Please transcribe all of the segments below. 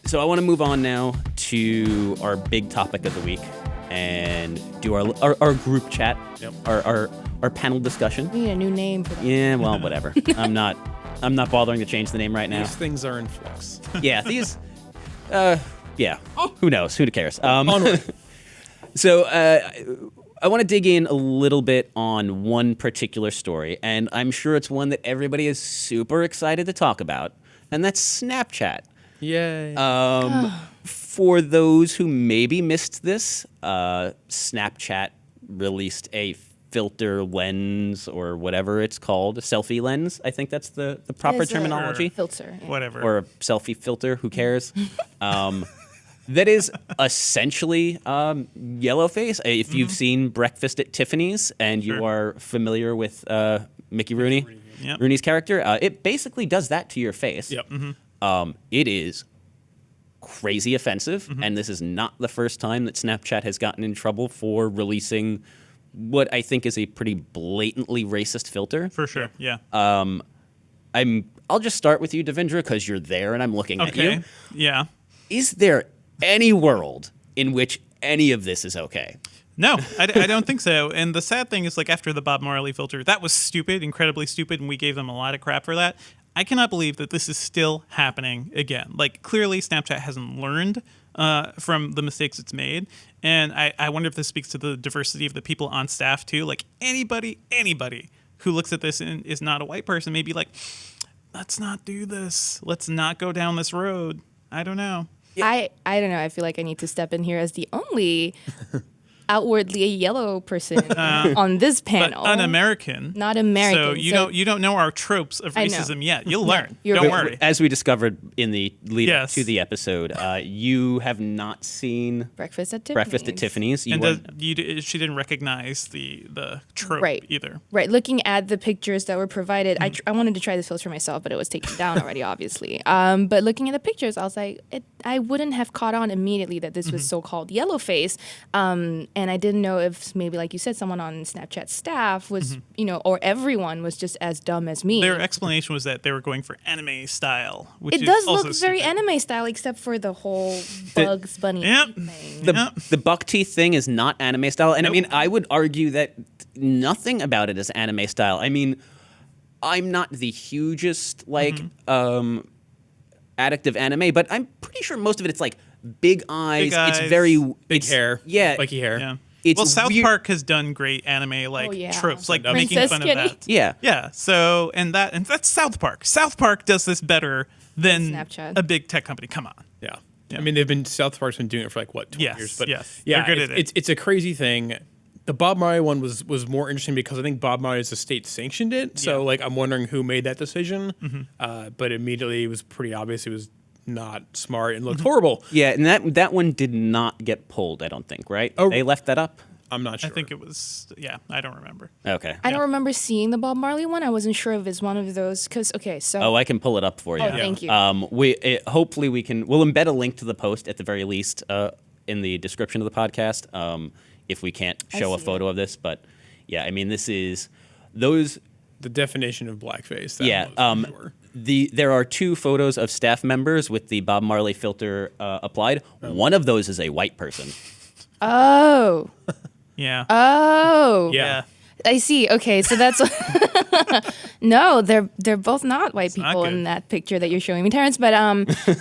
So I want to move on now to our big topic of the week and do our group chat, our panel discussion. We need a new name for that. Yeah, well, whatever. I'm not bothering to change the name right now. These things are in flux. Yeah, these. Who knows? Who cares? Onward. So I want to dig in a little bit on one particular story, and I'm sure it's one that everybody is super excited to talk about, and that's Snapchat. Yay. For those who maybe missed this, Snapchat released a filter lens or whatever it's called, a selfie lens. I think that's the proper terminology. Filter. Yeah. Whatever. Or a selfie filter, who cares? That is essentially yellow face. If you've seen Breakfast at Tiffany's and you are familiar with Mickey Rooney, Rooney's character, it basically does that to your face. Yep. It is crazy offensive, and this is not the first time that Snapchat has gotten in trouble for releasing what I think is a pretty blatantly racist filter. For sure, yeah. I'll just start with you, Devendra, because you're there and I'm looking at you. Yeah. Is there any world in which any of this is okay? No, I don't think so. And the sad thing is, like, after the Bob Marley filter, that was stupid, incredibly stupid, and we gave them a lot of crap for that. I cannot believe that this is still happening again. Like, clearly Snapchat hasn't learned from the mistakes it's made. And I wonder if this speaks to the diversity of the people on staff, too. Like, anybody who looks at this and is not a white person may be like, let's not do this. Let's not go down this road. I don't know. I don't know. I feel like I need to step in here as the only outwardly a yellow person on this panel. But un-American. Not American. So you don't know our tropes of racism yet. You'll learn. Don't worry. As we discovered in the lead up to the episode, you have not seen Breakfast at Tiffany's. Breakfast at Tiffany's. She didn't recognize the trope either. Right. Looking at the pictures that were provided, I wanted to try this filter myself, but it was taken down already, obviously. But looking at the pictures, I was like, I wouldn't have caught on immediately that this was so-called yellow face. And I didn't know if maybe, like you said, someone on Snapchat staff was, or everyone was just as dumb as me. Their explanation was that they were going for anime style, which it does also look very anime style, except for the whole Bugs Bunny thing. The buck teeth thing is not anime style. And I mean, I would argue that nothing about it is anime style. I mean, I'm not the hugest, addict of anime, but I'm pretty sure most of it, it's like big eyes. It's very big hair. Yeah, spiky hair. Yeah. It's South Park has done great anime tropes, like making Princess fun Skinny. of that. Yeah. Yeah. So and that's South Park. South Park does this better than Snapchat. a big tech company. Come on. Yeah. I mean, South Park's been doing it for 20 years. But yeah, they're good at it. It's a crazy thing. The Bob Marley one was more interesting because I think Bob Marley's estate sanctioned it. So I'm wondering who made that decision. But immediately it was pretty obvious it was not smart and looked horrible. Yeah, and that one did not get pulled, I don't think, right? Oh. They left that up? I'm not sure. I think it was, I don't remember. Okay. I don't remember seeing the Bob Marley one. I wasn't sure if it's one of those, Oh, I can pull it up for you. Oh, thank you. Hopefully we'll embed a link to the post at the very least in the description of the podcast if we can't show a photo of this. But yeah, I mean, this is the definition of blackface. Sure. There are two photos of staff members with the Bob Marley filter applied. One of those is a white person. Oh. Yeah. Oh. Yeah. I see. Okay, so that's no, they're both not white people in that picture that you're showing me, Terrence. But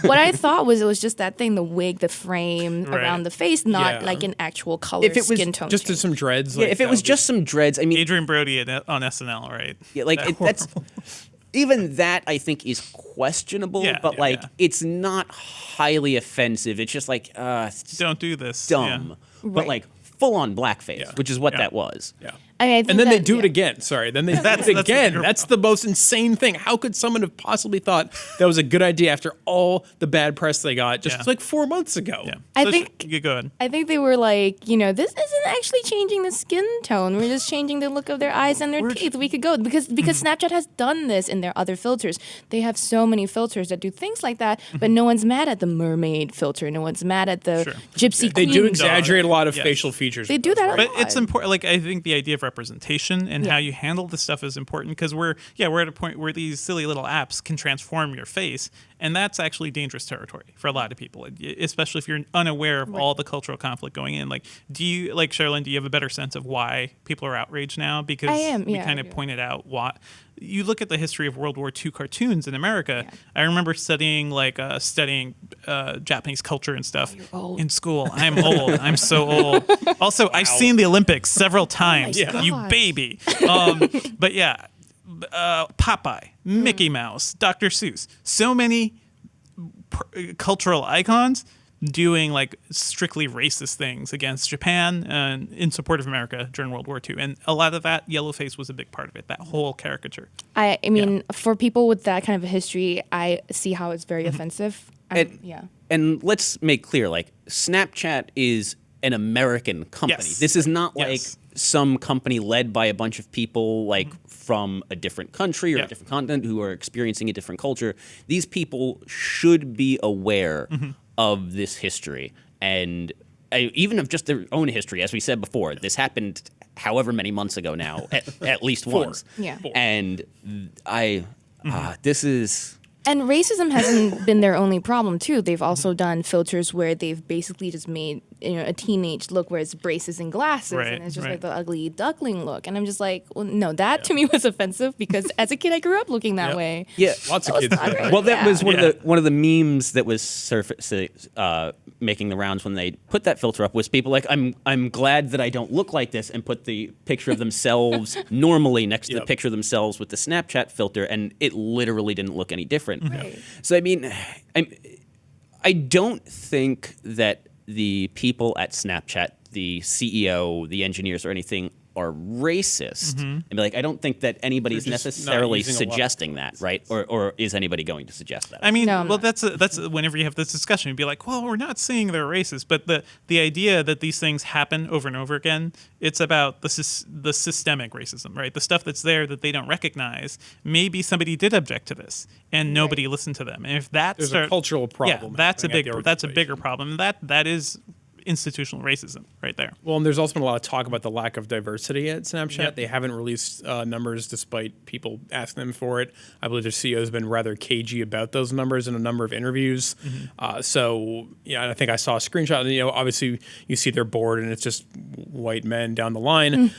what I thought was it was just that thing, the wig, the frame around the face, not like an actual color, if it was skin tone. Just some dreads. If it was just some dreads, I mean, Adrian Brody on SNL, right? Yeah, that's even that I think is questionable. It's not highly offensive. It's just like don't do this. Dumb, but like full on blackface, which is what that was. Yeah. And then they do it again. Sorry. Then they do it again. That's the most insane thing. How could someone have possibly thought that was a good idea after all the bad press they got just like 4 months ago? Yeah. I think go ahead. I think they were like, this isn't actually changing the skin tone. We're just changing the look of their eyes and their teeth. We could go because Snapchat has done this in their other filters. They have so many filters that do things like that, but no one's mad at the mermaid filter. No one's mad at the gypsy queen. They do exaggerate a lot of facial features. They do that a lot. But it's important. Like, I think the idea for self-representation, and how you handle this stuff is important, because we're at a point where these silly little apps can transform your face, and that's actually dangerous territory for a lot of people, especially if you're unaware of all the cultural conflict going in. Like, Sherilyn, do you have a better sense of why people are outraged now? Because we kind of pointed out why. You look at the history of World War II cartoons in America. Yeah. I remember studying Japanese culture and stuff in school. I'm old. I'm so old. Also, I've seen the Olympics several times. You baby. But yeah, Popeye, Mickey Mouse, Dr. Seuss. So many cultural icons doing like strictly racist things against Japan and in support of America during World War II. And a lot of that, yellowface was a big part of it, that whole caricature. I mean, for people with that kind of a history, I see how it's very offensive. And let's make clear, like, Snapchat is an American company. Yes. This is not like some company led by a bunch of people like from a different country or a different continent who are experiencing a different culture. These people should be aware of this history, and even of just their own history. As we said before, this happened however many months ago now, at least once. Yeah. And this is... And racism hasn't been their only problem, too. They've also done filters where they've basically just made a teenage look where it's braces and glasses, and it's just like the ugly duckling look. And I'm just like, well, no, that to me was offensive, because as a kid I grew up looking that way. Yeah, lots of kids. Well, that was one of the memes that was making the rounds when they put that filter up, was people like, I'm glad that I don't look like this, and put the picture of themselves normally next to the picture of themselves with the Snapchat filter, and it literally didn't look any different. Right. So I mean, I don't think that the people at Snapchat, the CEO, the engineers, or anything, are racist. And be like, I don't think that anybody's necessarily suggesting that, right? Or is anybody going to suggest that? I mean, that's whenever you have this discussion, you'd be like, well, we're not saying they're racist, but the idea that these things happen over and over again, it's about the systemic racism, right? The stuff that's there that they don't recognize. Maybe somebody did object to this, and nobody listened to them. And if there's a cultural problem, that's a bigger problem. That is institutional racism right there. Well, and there's also been a lot of talk about the lack of diversity at Snapchat. Yep. They haven't released numbers despite people asking them for it. I believe their CEO has been rather cagey about those numbers in a number of interviews. So, I think I saw a screenshot. And, obviously you see their board and it's just white men down the line.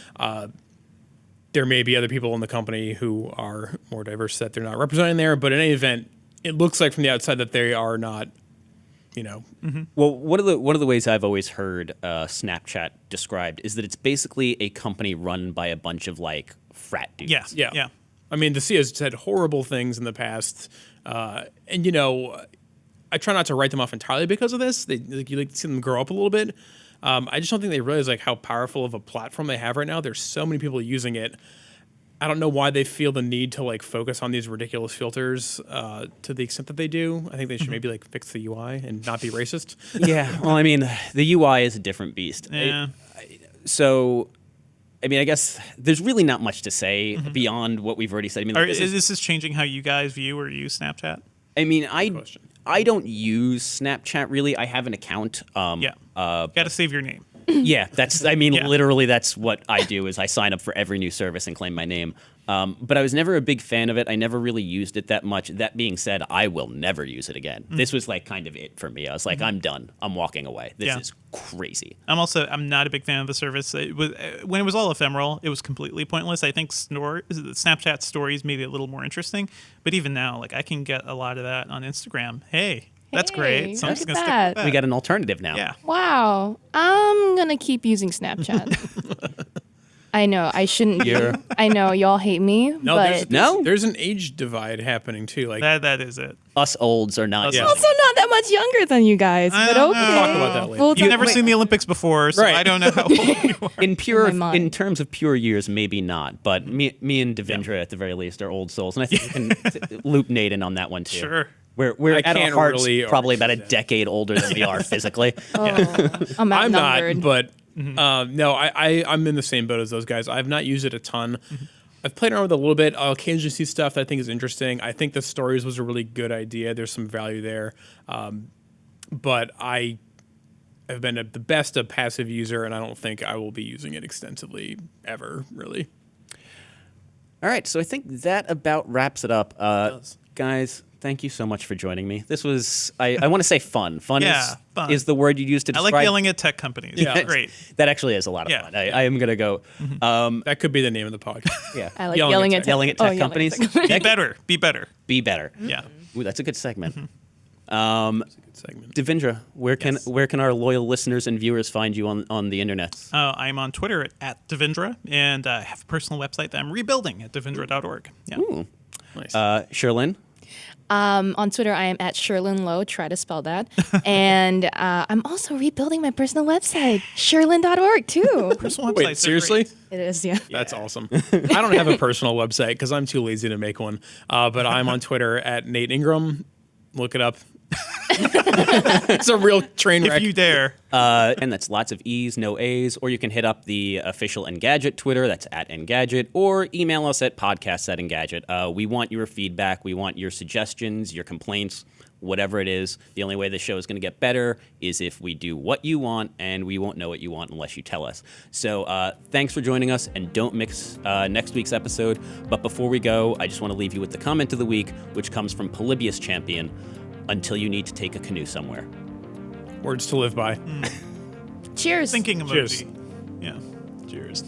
There may be other people in the company who are more diverse that they're not representing there, but in any event, it looks like from the outside that they are not. Well, one of the ways I've always heard Snapchat described is that it's basically a company run by a bunch of like frat dudes. Yeah. I mean, the CEO's said horrible things in the past, and I try not to write them off entirely because of this. You like to see them grow up a little bit. I just don't think they realize like how powerful of a platform they have right now. There's so many people using it. I don't know why they feel the need to like focus on these ridiculous filters to the extent that they do. I think they should maybe like fix the UI and not be racist. Yeah, well, I mean, the UI is a different beast. Yeah. I guess there's really not much to say beyond what we've already said. I mean, this is changing how you guys view or use Snapchat? I mean, I don't use Snapchat really. I have an account. Got to save your name. Yeah, literally that's what I do is I sign up for every new service and claim my name. But I was never a big fan of it. I never really used it that much. That being said, I will never use it again. This was like kind of it for me. I was like, I'm done. I'm walking away. This is crazy. I'm not a big fan of the service. It was, when it was all ephemeral, it was completely pointless. I think Snapchat stories made it a little more interesting. But even now, like I can get a lot of that on Instagram. Hey, that's great. So I'm just going to stick with that. We got an alternative now. Yeah. Wow. I'm going to keep using Snapchat. I know. I shouldn't. I know. Y'all hate me. There's an age divide happening too. Like that is it. Us olds are not. Also not that much younger than you guys. But okay. We'll talk about that later. You've never seen the Olympics before, so I don't know how old you are. In terms of pure years, maybe not. But me and Devendra at the very least are old souls, and I think we can loop Nate in on that one too. Sure. We're at our hearts probably about a decade older than we are physically. I'm not, but no, I'm in the same boat as those guys. I've not used it a ton. I've played around with it a little bit. I'll occasionally see stuff that I think is interesting. I think the stories was a really good idea. There's some value there, but I have been the best a passive user, and I don't think I will be using it extensively ever, really. All right, so I think that about wraps it up. Guys, thank you so much for joining me. This was, I want to say fun. Fun is the word you used to I describe. like yelling at tech companies. Yeah. Great. That actually is a lot of fun. I am going to go. That could be the name of the podcast. Yeah. I like yelling at tech companies. Be better. Be better. Be better. Yeah. Ooh, that's a good segment. Segment. Devindra, where can our loyal listeners and viewers find you on the internet? I'm on Twitter at Devindra, and I have a personal website that I'm rebuilding at devindra.org. Yeah. Ooh. Nice. Sherlyn? On Twitter, I am at Sherlyn Lowe. Try to spell that. And I'm also rebuilding my personal website, sherlyn.org, too. Personal Wait, websites are seriously? great. It is, yeah. That's awesome. I don't have a personal website because I'm too lazy to make one. But I'm on Twitter at Nate Ingram. Look it up. It's a real train wreck. If you dare. And that's lots of E's, no A's. Or you can hit up the official Engadget Twitter. That's at Engadget. Or email us at podcasts@Engadget. We want your feedback. We want your suggestions, your complaints, whatever it is. The only way the show is going to get better is if we do what you want, and we won't know what you want unless you tell us. So thanks for joining us, and don't mix next week's episode. But before we go, I just want to leave you with the comment of the week, which comes from Polybius Champion. Until you need to take a canoe somewhere. Words to live by. Cheers. Thinking emoji. Cheers. Yeah. Cheers.